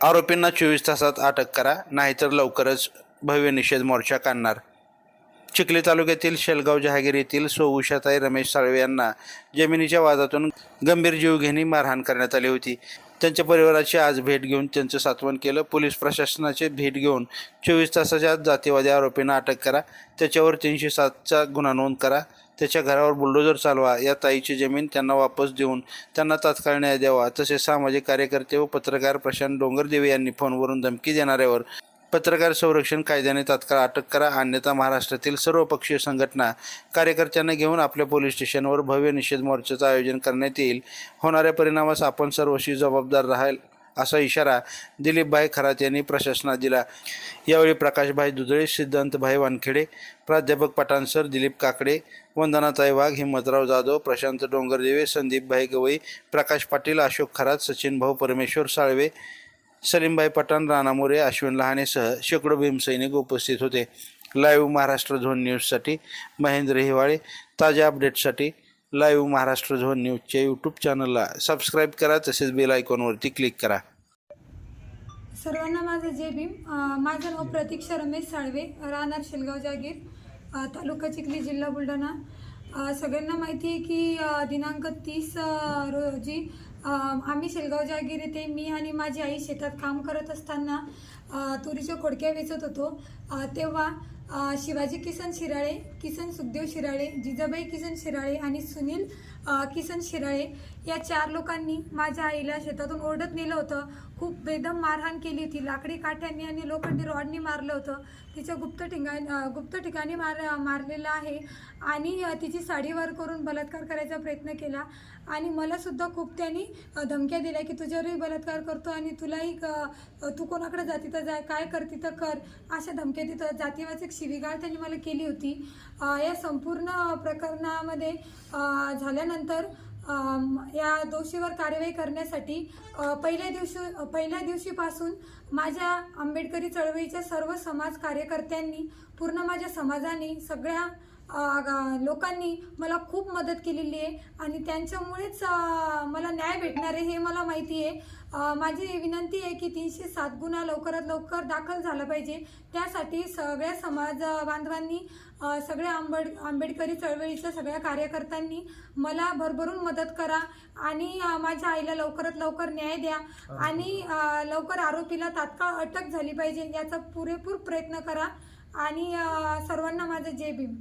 आरोपींना 24 तासात अटक करा, नाहीतर लवकरच भव्य निषेध मोर्चा काढणार. चिखली तालुक्यातील शेलगाव जहागीर येथील सौ उषाताई रमेश साळवे यांना जमिनीच्या वादातून गंभीर जीवघेणी मारहाण करण्यात आली होती. त्यांच्या परिवाराची आज भेट घेऊन त्यांचं सांत्वन केलं. पोलीस प्रशासनाचे भेट घेऊन 24 तासाच्या आत जातीवादी आरोपींना अटक करा, त्याच्यावर 307चा गुन्हा नोंद करा, त्याच्या घरावर बुलडोजर चालवा, या ताईची जमीन त्यांना वापस देऊन त्यांना तात्काळ न्याय द्यावा. तसेच सामाजिक कार्यकर्ते व पत्रकार प्रशांत डोंगरदेवे यांनी फोनवरून धमकी देणाऱ्यावर पत्रकार संरक्षण कायद्याने तात्काळ अटक करा, अन्यथा महाराष्ट्रातील सर्वपक्षीय संघटना कार्यकर्त्यांना घेऊन आपल्या पोलीस स्टेशनवर भव्य निषेध मोर्चाचं आयोजन करण्यात येईल. होणाऱ्या परिणामास आपण सर्वस्वी जबाबदार राहाल, असा इशारा दिलीपभाई खरात यांनी प्रशासनाला दिला. यावेळी प्रकाशभाई दुधळे, सिद्धांतभाई वानखेडे, प्राध्यापक पठाण सर, दिलीप काकडे, वंदनाताई वाघ, हिम्मतराव जाधव, प्रशांत डोंगरदेवे, संदीपभाई गवई, प्रकाश पाटील, अशोक खरात, सचिनभाऊ परमेश्वर साळवे, सलीमभाई पठाण, राणा मोरे, अश्विन लहानेसह शेकडो भीमसैनिक उपस्थित होते. लाईव्ह महाराष्ट्र झोन न्यूजसाठी महेंद्र हिवाळे. ताज्या अपडेट्ससाठी लाईव्ह महाराष्ट्र झोन न्यूजच्या यूट्यूब चॅनलला सबस्क्राईब करा, तसेच बेल आयकॉनवरती क्लिक करा. सर्वांना माझे जय भीम. माझं नाव प्रतीक्षा रमेश साळवे, राहणार शेलगाव जहागीर, तालुका चिखली, जिल्हा बुलढाणा. सगळ्यांना माहिती आहे की दिनांक 30 रोजी आम्ही शेलगाव जहागीर येथे मी आणि माझी आई शेतात काम करत असताना तुरीच्या खोडक्या वेचत होतो. तेव्हा शिवाजी किसन शिराळे, किसन सुखदेव शिराळे, जिजाबाई किसन शिराळे आणि सुनील किसन शिराळे या 4 लोकांनी माझ्या आईला शेतातून ओढत नेलं होतं. खूप बेदम मारहाण केली होती. लाकडी काठ्यांनी आणि लोखंडी रॉडनी मारलं होतं. तिच्या गुप्त ठिकाणी मारलेलं आहे आणि तिची साडी वर करून बलात्कार करायचा प्रयत्न केला आणि मला सुद्धा खूप त्यांनी धमक्या दिल्या की तुझ्यावरही बलात्कार करतो आणि तुलाही तू कोणाकडे जाती तर जा, काय करती तर कर, अशा धमक्या तिथं जातीवाचक शिवीगाळ त्यांनी मला केली होती. या संपूर्ण प्रकरणामध्ये झाल्यानंतर या दोषीवर कारवाई करण्यासाठी पहिल्या दिवशीपासून माझ्या आंबेडकरी चळवळीच्या सर्व समाज कार्यकर्त्यांनी, पूर्ण माझ्या समाजाने, सगळ्या लोकांनी मला खूप मदत केलेली आहे आणि त्यांच्यामुळेच मला न्याय भेटणार आहे हे मला माहिती आहे. माझी विनंती आहे की 307 गुन्हा लवकरात लवकर दाखल झाला पाहिजे. त्यासाठी सगळ्या समाज बांधवांनी, सगळ्या आंबेडकरी चळवळीच्या सगळ्या कार्यकर्त्यांनी मला भरभरून मदत करा आणि माझ्या आईला लवकरात लवकर न्याय द्या आणि लवकर आरोपीला तात्काळ अटक झाली पाहिजे याचा पुरेपूर प्रयत्न करा आणि सर्वांना माझं जय भीम.